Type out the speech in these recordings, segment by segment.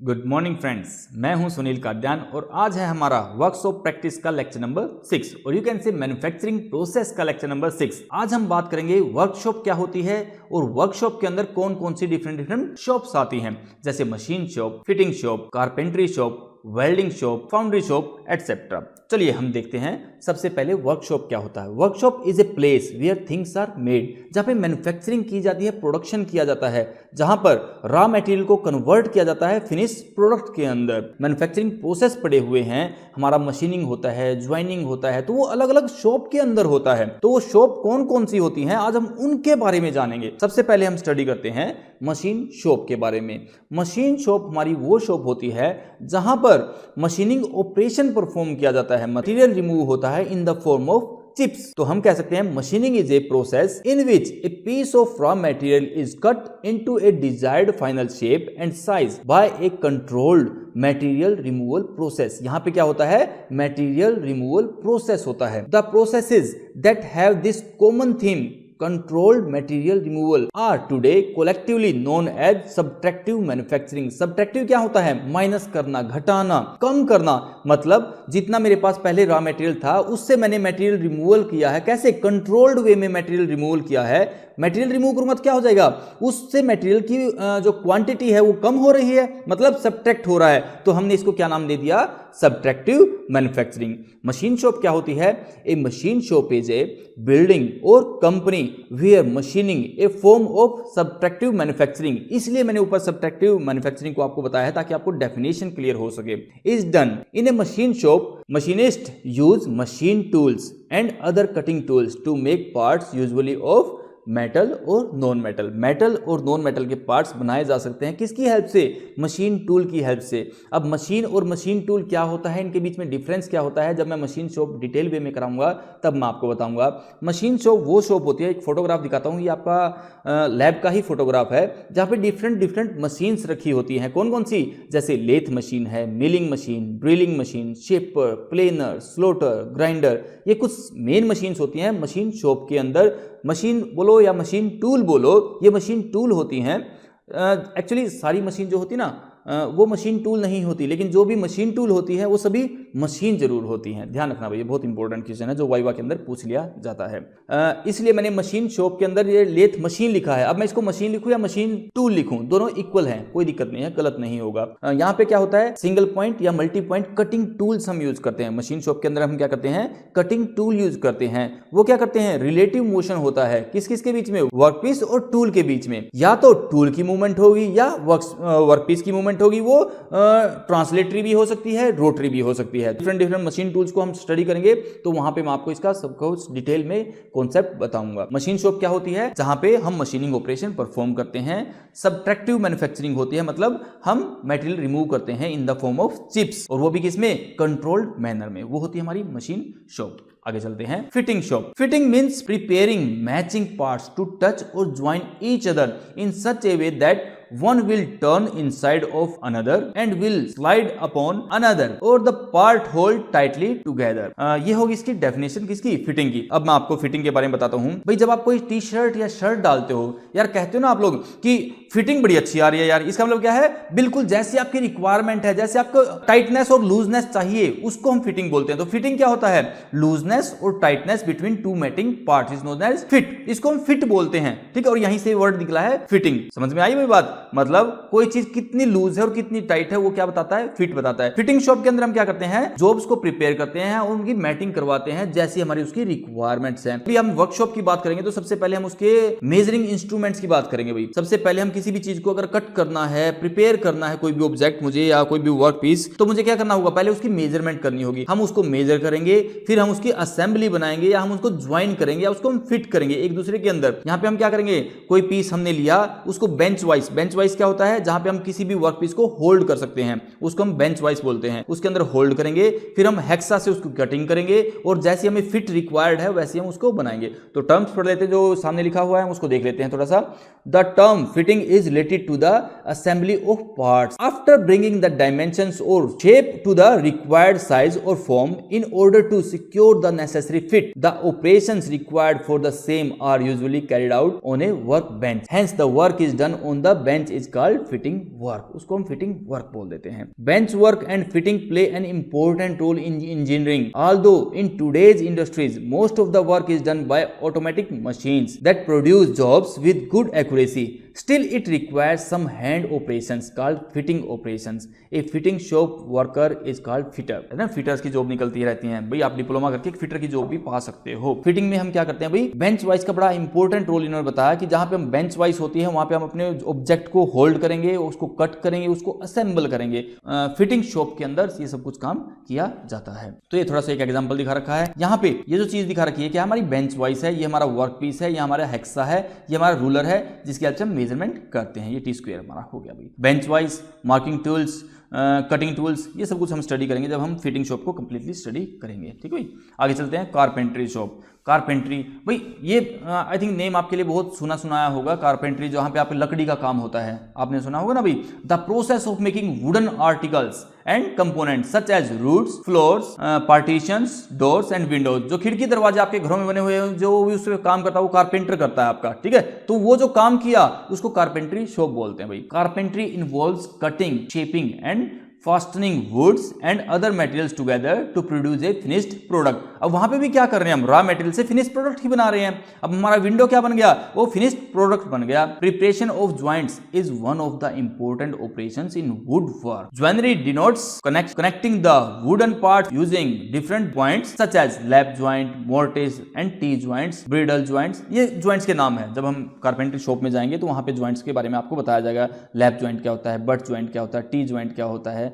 Good morning friends, मैं हूं सुनील काद्यान और आज है हमारा वर्कशॉप प्रैक्टिस का लेक्चर नंबर 6 और you can say manufacturing process का लेक्चर नंबर 6। आज हम बात करेंगे वर्कशॉप क्या होती है और वर्कशॉप के अंदर कौन कौन सी डिफरेंट शॉप्स आती हैं, जैसे machine shop, fitting shop, carpentry shop, welding shop, foundry shop etcetera. चलिए हम देखते हैं। सबसे पहले वर्कशॉप क्या होता है। Workshop is a place where things are made, जहाँ पे मैन्युफैक्चरिंग की जाती है, प्रोडक्शन किया जाता है, जहां पर रॉ मटेरियल को कन्वर्ट किया जाता है फिनिश प्रोडक्ट के अंदर। मैन्युफैक्चरिंग प्रोसेस पड़े हुए हैं, हमारा मशीनिंग होता है, ज्वाइनिंग होता है, तो वो अलग अलग शॉप के अंदर होता है। तो वो शॉप कौन कौन सी होती हैं, आज हम उनके बारे में जानेंगे। सबसे पहले हम स्टडी करते हैं मशीन शॉप के बारे में। मशीन शॉप हमारी वो शॉप होती है जहां पर मशीनिंग ऑपरेशन परफॉर्म किया जाता है, मटेरियल रिमूव होता है in the form of chips. तो हम कह सकते हैं machining is a process in which a piece of raw material is cut into a desired final shape and size by a controlled material removal process. यहां पे क्या होता है, मटेरियल रिमूवल प्रोसेस होता है। The processes that have this common theme controlled material removal are today collectively known as subtractive manufacturing। subtractive क्या होता है, माइनस करना, घटाना, कम करना। मतलब जितना मेरे पास पहले रॉ मटेरियल था उससे मैंने मटेरियल रिमूवल किया है। कैसे, कंट्रोल्ड वे में मटेरियल रिमूवल किया है। मटेरियल रिमूव करूंगा तो क्या हो जाएगा, उससे मटेरियल की जो क्वांटिटी है वो कम हो रही है, मतलब सब्ट्रैक्ट हो रहा है। तो हमने इसको क्या नाम दे दिया, सब्ट्रैक्टिव मैन्युफैक्चरिंग। मशीन शॉप क्या होती है, a machine shop is a building or company where machining a form of subtractive manufacturing. इसलिए मैंने ऊपर सब्ट्रैक्टिव मैन्युफैक्चरिंग को आपको बताया है ताकि आपको डेफिनेशन क्लियर हो सके। Is done in a machine shop, machinist use machine tools and other cutting tools to make parts usually of metal और नॉन मेटल। मेटल और नॉन मेटल के पार्ट्स बनाए जा सकते हैं किसकी हेल्प से, मशीन टूल की हेल्प से। अब मशीन और मशीन टूल क्या होता है, इनके बीच में डिफरेंस क्या होता है, जब मैं मशीन शॉप डिटेल वे में कराऊंगा तब मैं आपको बताऊंगा। मशीन शॉप वो शॉप होती है, एक फोटोग्राफ दिखाता हूं, ये आपका लैब का ही फोटोग्राफ है, जहां पे डिफरेंट मशीन्स रखी होती हैं। कौन कौन सी, जैसे लेथ मशीन है, milling machine, drilling machine, shaper, planar, slaughter, grinder, ये कुछ मेन मशीन्स होती हैं मशीन शॉप के अंदर। मशीन बोलो या मशीन टूल बोलो, ये मशीन टूल होती हैं। एक्चुअली सारी मशीन जो होती है ना वो मशीन टूल नहीं होती, लेकिन जो भी मशीन टूल होती है वो सभी मशीन जरूर होती हैं। ध्यान रखना भाई, ये बहुत इंपॉर्टेंट क्वेश्चन है जो वाइवा के अंदर पूछ लिया जाता है। इसलिए मैंने मशीन शॉप के अंदर ये लेथ मशीन लिखा है। अब मैं इसको मशीन लिखूं या मशीन टूल लिखूं, दोनों इक्वल हैं, कोई दिक्कत नहीं है, गलत नहीं होगा। यहाँ पे क्या होता है, सिंगल पॉइंट या मल्टी पॉइंट कटिंग टूल्स हम यूज करते हैं। मशीन शॉप के अंदर हम क्या करते हैं, कटिंग टूल यूज करते हैं। वो क्या करते हैं, रिलेटिव मोशन होता है किस किस के बीच में, वर्कपीस और टूल के बीच में। या तो टूल की मूवमेंट होगी या वर्कपीस की मूवमेंट होगी, वो ट्रांसलेटरी भी हो सकती है, रोटरी भी हो सकती है। डिफरेंट मशीन टूल्स को हम स्टडी करेंगे तो वहां पे मैं आपको इसका सब कुछ डिटेल में कॉन्सेप्ट बताऊंगा। मशीन शॉप क्या होती है, जहां पे हम मशीनिंग ऑपरेशन परफॉर्म करते हैं। सब्ट्रैक्टिव मैन्युफैक्चरिंग होती है, मतलब हम मटेरियल रिमूव करते हैं इन द फॉर्म ऑफ चिप्स, और वो भी किसमें, कंट्रोल्ड मैनर में। वो होती है हमारी मशीन शॉप। आगे चलते हैं, fitting shop. Fitting means preparing matching parts to touch or join each other in such a way that one will turn inside of another and will slide upon another or the part hold tightly together। ये होगी इसकी definition किसकी, fitting की। अब मैं आपको fitting के बारे में बताता हूं। भाई जब आप कोई टी शर्ट या शर्ट डालते हो, यार कहते हो ना आप लोग कि फिटिंग बड़ी अच्छी आ रही है यार, इसका मतलब क्या है, बिल्कुल जैसी आपकी रिक्वायरमेंट है, जैसे आपको टाइटनेस और लूजनेस चाहिए उसको हम फिटिंग बोलते हैं। तो फिटिंग क्या होता है, लूजनेस और tightness between two mating parts is known as fit. इसको हम फिट बोलते हैं, ठीक है, और यहीं से वर्ड निकला है फिटिंग। समझ में आई मेरी बात, मतलब कोई चीज कितनी लूज है और कितनी टाइट है वो क्या बताता है, फिट बताता है। फिटिंग शॉप के अंदर हम क्या करते हैं, जॉब्स को प्रिपेयर करते हैं और उनकी मैटिंग करवाते हैं जैसी हमारी उसकी रिक्वायरमेंट्स हैं। अभी हम वर्कशॉप की बात करेंगे तो सबसे पहले हम उसके मेजरिंग इंस्ट्रूमेंट्स की बात करेंगे। भाई सबसे पहले हम किसी भी चीज को अगर कट करना है, प्रिपेयर करना है, कोई भी ऑब्जेक्ट मुझे या कोई भी वर्क पीस, तो मुझे क्या करना होगा, पहले उसकी मेजरमेंट करनी होगी। हम उसको मेजर करेंगे, फिर हम उसकी असेंबली बनाएंगे या हम उसको ज्वाइन करेंगे या उसको हम फिट करेंगे एक दूसरे के अंदर। यहाँ पे हम क्या करेंगे, कोई पीस हमने लिया उसको बेंच वाइज क्या होता है, जहां पे हम किसी भी वर्क पीस को होल्ड कर सकते हैं उसको हम बेंच वाइज बोलते हैं। उसके अंदर होल्ड करेंगे, फिर हम हेक्सा से उसको कटिंग करेंगे और जैसे हमें फिट रिक्वायर्ड है वैसे हम उसको बनाएंगे। तो टर्म्स पढ़ लेते हैं, जो सामने लिखा हुआ है उसको देख लेते हैं थोड़ा सा। The term fitting is related to the assembly of parts. After bringing the dimensions or shape to the required size or form in order to secure the necessary fit, the operations required for the same are usually carried out on a workbench. Hence the work is done on the bench is called fitting work. उसको हम fitting work बोल देते हैं. Bench work and fitting play an important role in engineering. Although in today's industries most of the work is done by automatic machines that produce jobs with good accuracy, still it requires some hand operations called fitting operations. A fitting shop worker is called fitter. है ना, fitters की job निकलती रहती हैं भाई. आप diploma करके एक फिटर की जॉब भी पा सकते हो. फिटिंग में हम क्या करते हैं भाई, बेंच वाइज का बड़ा इंपॉर्टेंट रोल इन्होंने बताया कि जहां पे हम बेंच वाइज होती है वहां पे हम अपने ऑब्जेक्ट को होल्ड करेंगे, उसको कट करेंगे, उसको असेंबल करेंगे. फिटिंग शॉप के अंदर ये सब कुछ काम किया जाता है. तो ये थोड़ा सा एक एग्जांपल दिखा रखा है यहाँ पे. ये जो चीज दिखा रखी है क्या, हमारी बेंच वाइज है, ये हमारा वर्क पीस है, ये हमारा हेक्सा है, ये हमारा रूलर है जिसकी हेल्प से हम मेजरमेंट करते हैं. ये टी स्क्वायर हमारा हो गया भाई. Bench wise, marking tools, cutting tools, ये सब कुछ हम स्टडी करेंगे जब हम फिटिंग शॉप को कंप्लीटली स्टडी करेंगे. ठीक है भाई. आगे चलते हैं. Carpentry shop. कारपेंट्री भाई ये आई थिंक नेम आपके लिए बहुत सुना सुनाया होगा. कारपेंट्री जहां पे आप लकड़ी का काम होता है, आपने सुना होगा ना भाई. The process of making wooden articles and components such as roofs, floors, partitions, doors and windows. जो खिड़की दरवाजे आपके घरों में बने हुए हैं, जो भी उसमें काम करता है वो कारपेंटर करता है आपका. ठीक है, तो वो जो काम किया उसको कारपेंट्री शॉप बोलते हैं भाई. Carpentry involves cutting, shaping and fastening woods and other materials together to produce a finished product. अब वहां पे भी क्या कर रहे हैं हम, रॉ मटेरियल से फिनिश्ड प्रोडक्ट ही बना रहे हैं. अब हमारा विंडो क्या बन गया, वो फिनिश्ड प्रोडक्ट बन गया. Preparation of joints is one of the important operations in wood work. Joinery denotes connecting the wooden part using different points such as lap joint, mortise and T joints, bridle joints. ये joints के नाम है. जब हम carpentry shop में जाएंगे तो वहां पे ज्वाइंट्स के बारे में आपको बताया जाएगा. लैप ज्वाइंट क्या होता है, बट ज्वाइंट क्या होता है, टी ज्वाइंट क्या होता है.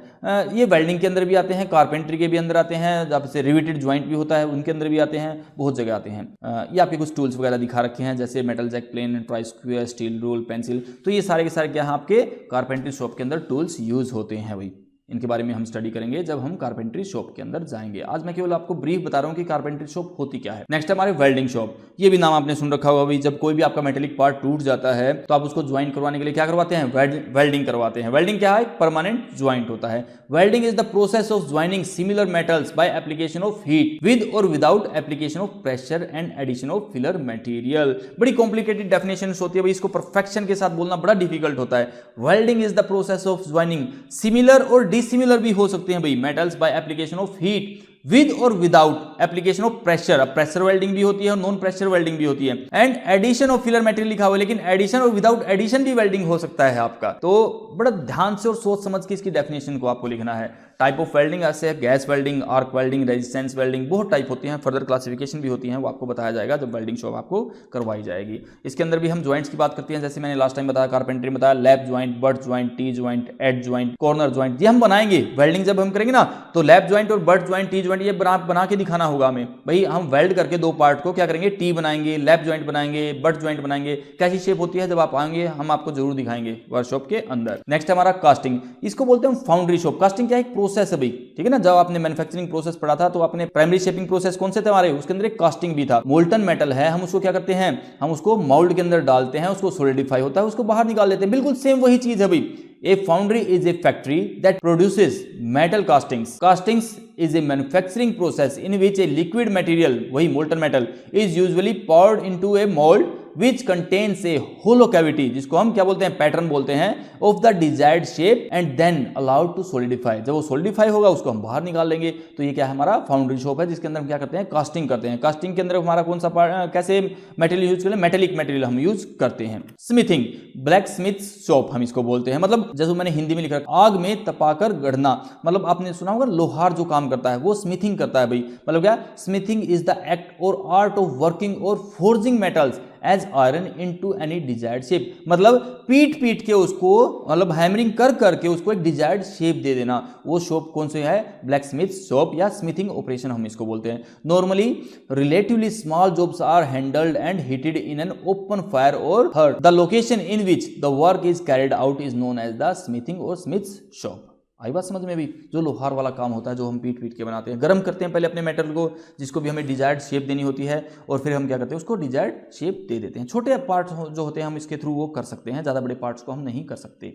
ये वेल्डिंग के अंदर भी आते हैं, कारपेंट्री के भी अंदर आते हैं, जब से रिवेटेड ज्वाइंट भी होता है उनके अंदर भी आते हैं, बहुत जगह आते हैं. ये आपके कुछ टूल्स वगैरह दिखा रखे हैं जैसे metal jack, plane, try square, steel rule, pencil. तो ये सारे के सारे क्या है आपके कारपेंट्री शॉप के अंदर टूल्स यूज होते हैं भाई. इनके बारे में हम स्टडी करेंगे जब हम कारपेंट्री शॉप के अंदर जाएंगे. आज मैं केवल आपको ब्रीफ बता रहा हूं कि कारपेंट्री शॉप होती क्या है. नेक्स्ट हमारे वेल्डिंग शॉप. ये भी नाम आपने सुन रखा होगा भाई. जब कोई भी आपका मेटेलिक पार्ट टूट जाता है तो आप उसको ज्वाइन करवाने के लिए क्या करवाते हैं, वेल्डिंग करवाते हैं. वेल्डिंग क्या है, परमानेंट ज्वाइंट होता है. Welding is the process of joining similar metals by application of heat with or without application of pressure and addition of filler material. बड़ी कॉम्प्लिकेटेड डेफिनेशन होती है भाई, इसको परफेक्शन के साथ बोलना बड़ा डिफिकल्ट होता है. Welding is the process of joining similar और डिसिमिलर भी हो सकते हैं भाई metals by application of heat with or without application of pressure. अब प्रेशर वेल्डिंग भी होती है और नॉन प्रेशर वेल्डिंग भी होती है. And addition of filler material लिखा हुआ है, लेकिन एडिशन और विदाउट एडिशन भी वेल्डिंग हो सकता है आपका. तो बड़ा ध्यान से और सोच समझ के इसकी डेफिनेशन को आपको लिखना है. टाइप ऑफ वेल्डिंग ऐसे gas welding, arc welding, resistance welding, बहुत टाइप होती हैं. फर्दर क्लासिफिकेशन भी होती हैं, वो आपको बताया जाएगा जब वेल्डिंग शॉप आपको करवाई जाएगी. इसके अंदर भी हम ज्वाइंट्स की बात करते हैं. जैसे मैंने लास्ट टाइम बताया, कारपेंट्री में बताया lap joint, butt joint, T joint, edge joint, corner joint, ये हम बनाएंगे. वेल्डिंग जब हम करेंगे ना तो लैप ज्वाइंट और बट ज्वाइंट, टी ज्वाइंट ये बना के दिखाना होगा हमें भाई. हम वेल्ड करके दो पार्ट को क्या करेंगे, टी बनाएंगे, लैप ज्वाइंट बनाएंगे, बट ज्वाइंट बनाएंगे. कैसी शेप होती है जब आप आएंगे हम आपको जरूर दिखाएंगे वर्कशॉप के अंदर. नेक्स्ट हमारा कास्टिंग. इसको बोलते हैं फाउंड्री शॉप. कास्टिंग क्या है, एक प्रोसेस है भाई. ठीक है ना, जब आपने मैन्युफैक्चरिंग प्रोसेस पढ़ा था तो आपने प्राइमरी शेपिंग प्रोसेस कौन से थे हमारे, उसके अंदर एक कास्टिंग भी था. मोल्टन मेटल है, हम उसको क्या करते हैं, हम उसको मोल्ड के अंदर डालते हैं, उसको सॉलिडिफाई होता है, उसको बाहर निकाल लेते हैं. बिल्कुल सेम वही चीज है भाई. A foundry is a factory that produces metal castings. Castings is a manufacturing process in which a liquid material, वही molten metal, is usually poured into a mold which contains a hollow cavity, जिसको हम क्या बोलते हैं, pattern बोलते हैं, of the desired shape and then allowed to solidify. जब वो solidify होगा उसको हम बाहर निकाल लेंगे. तो ये क्या है, हमारा फाउंड्री शॉप है जिसके अंदर हम क्या करते हैं, कास्टिंग करते हैं. कास्टिंग के अंदर हमारा कौन सा कैसे मटेरियल यूज करें, मेटेलिक मटेरियल हम यूज करते हैं. स्मिथिंग, ब्लैक स्मिथ शॉप हम इसको बोलते हैं. मतलब जैसे मैंने हिंदी में लिखा है, आग में तपाकर गढ़ना. मतलब आपने सुना होगा लोहार जो काम करता है वो स्मिथिंग करता है भाई. मतलब क्या, स्मिथिंग इज द एक्ट और आर्ट ऑफ वर्किंग और forging metals as iron into any desired shape. मतलब पीट के उसको, मतलब हैमरिंग कर करके उसको एक डिजायर्ड शेप दे देना. वो शॉप कौन सी है, ब्लैक स्मिथ शॉप या स्मिथिंग ऑपरेशन हम इसको बोलते हैं. Normally relatively small jobs are handled and heated in an open fire or hearth. The location in which the work is carried out is known as the smithing or smith's shop. आई बात समझ में भी? जो लोहार वाला काम होता है, जो हम पीट के बनाते हैं, गर्म करते हैं पहले अपने मेटल को, जिसको भी हमें डिजायर्ड शेप देनी होती है, और फिर हम क्या करते हैं, उसको डिजायर्ड शेप दे देते हैं। छोटे पार्ट्स जो होते हैं हम इसके थ्रू वो कर सकते हैं, ज़्यादा बड़े पार्ट्स को हम नहीं कर सकते।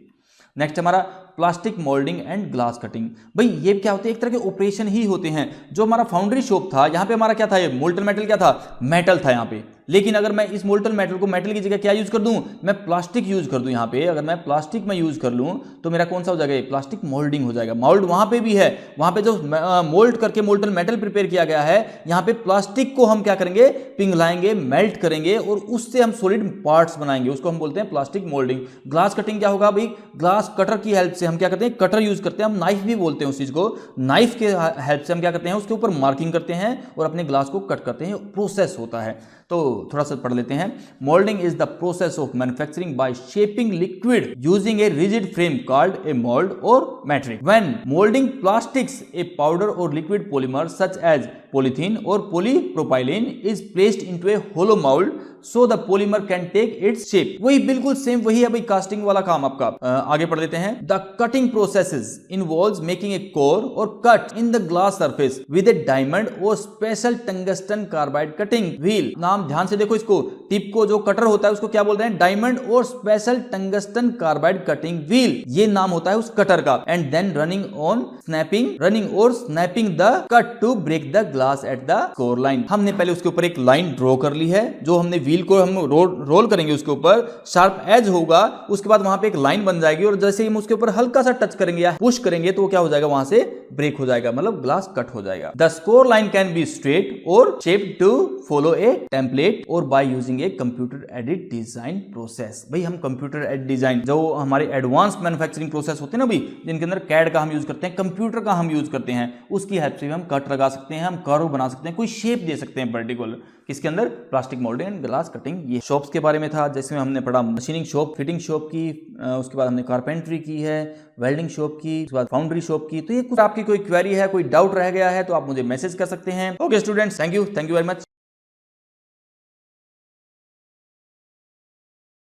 नेक्स्ट हमारा plastic moulding and glass cutting. भाई ये क्या होते हैं, एक तरह के ऑपरेशन ही होते हैं। जो हमारा फाउंड्री शॉप था, यहाँ पे हमारा क्या था, ये मोल्टन मेटल क्या था, मेटल था यहाँ पे। लेकिन अगर मैं इस मोल्टन मेटल को मेटल की जगह क्या यूज कर दूं, मैं प्लास्टिक यूज कर दूं। यहाँ पे अगर मैं प्लास्टिक में यूज कर लूं तो मेरा कौन सा हो जाएगा, प्लास्टिक मोल्डिंग हो जाएगा। मोल्ड वहां पे भी है, वहां पे जो मोल्ड करके मोल्टन मेटल प्रिपेयर किया गया है, यहाँ पे प्लास्टिक को हम क्या करेंगे, पिघलाएंगे, मेल्ट करेंगे और उससे हम सॉलिड पार्ट्स बनाएंगे, उसको हम बोलते हैं प्लास्टिक मोल्डिंग। ग्लास कटिंग क्या होगा भाई, ग्लास कटर की हेल्प से हम क्या करते हैं, कटर यूज करते हैं, हम नाइफ भी बोलते हैं उस चीज को। नाइफ के हेल्प से हम क्या करते हैं, उसके ऊपर मार्किंग करते हैं और अपने ग्लास को कट करते हैं, प्रोसेस होता है। तो थोड़ा सा पढ़ लेते हैं। Moulding is the process of manufacturing by shaping liquid using a rigid frame called a mould or matrix. When moulding plastics a powder or liquid polymer such as polythene or polypropylene is placed into a hollow mould so the polymer can take its shape. वही बिल्कुल same वही है भाई casting वाला काम आपका। आगे पढ़ लेते हैं। The cutting processes involves making a core or cut in the glass surface with a diamond और special tungsten carbide cutting wheel. नाम ध्यान से देखो, इसको टिप को जो कटर होता है उसको क्या बोलते हैं, डायमंड और special tungsten carbide cutting wheel, ये नाम होता है उस कटर का। एंड देन रनिंग और snapping the cut to break the glass at the core line. हमने पहले उसके ऊपर एक लाइन ड्रॉ कर ली है, जो हमने व्हील को हम रोल करेंगे, उसके ऊपर शार्प एज होगा, उसके बाद वहां पे एक लाइन बन जाएगी और जैसे ही हम उसके ऊपर हल्का सा टच करेंगे या पुश करेंगे तो वो क्या हो जाएगा, वहां से ब्रेक हो जाएगा, मतलब ग्लास कट हो जाएगा। The score line can be straight or shaped to follow a template or by using a computer aided design process. भाई हम कंप्यूटर एडेड डिजाइन, जो हमारे एडवांस मैन्युफैक्चरिंग प्रोसेस होते हैं ना भाई, जिनके अंदर कैड का हम यूज करते हैं, कंप्यूटर का हम यूज करते हैं, उसकी हेल्प से हम कट लगा सकते हैं, हम कर्व बना सकते हैं, कोई शेप दे सकते हैं पर्टिकुलर, किसके अंदर, plastic moulding and glass cutting. ये शॉप्स के बारे में था, जैसे हमने पढ़ा मशीनिंग शॉप, फिटिंग शॉप की, उसके बाद हमने कारपेंट्री की है, वेल्डिंग शॉप की, उसके बाद फाउंड्री शॉप की। तो ये कुछ आपकी कोई क्वेरी है, कोई डाउट रह गया है तो आप मुझे मैसेज कर सकते हैं। Okay students, thank you very much.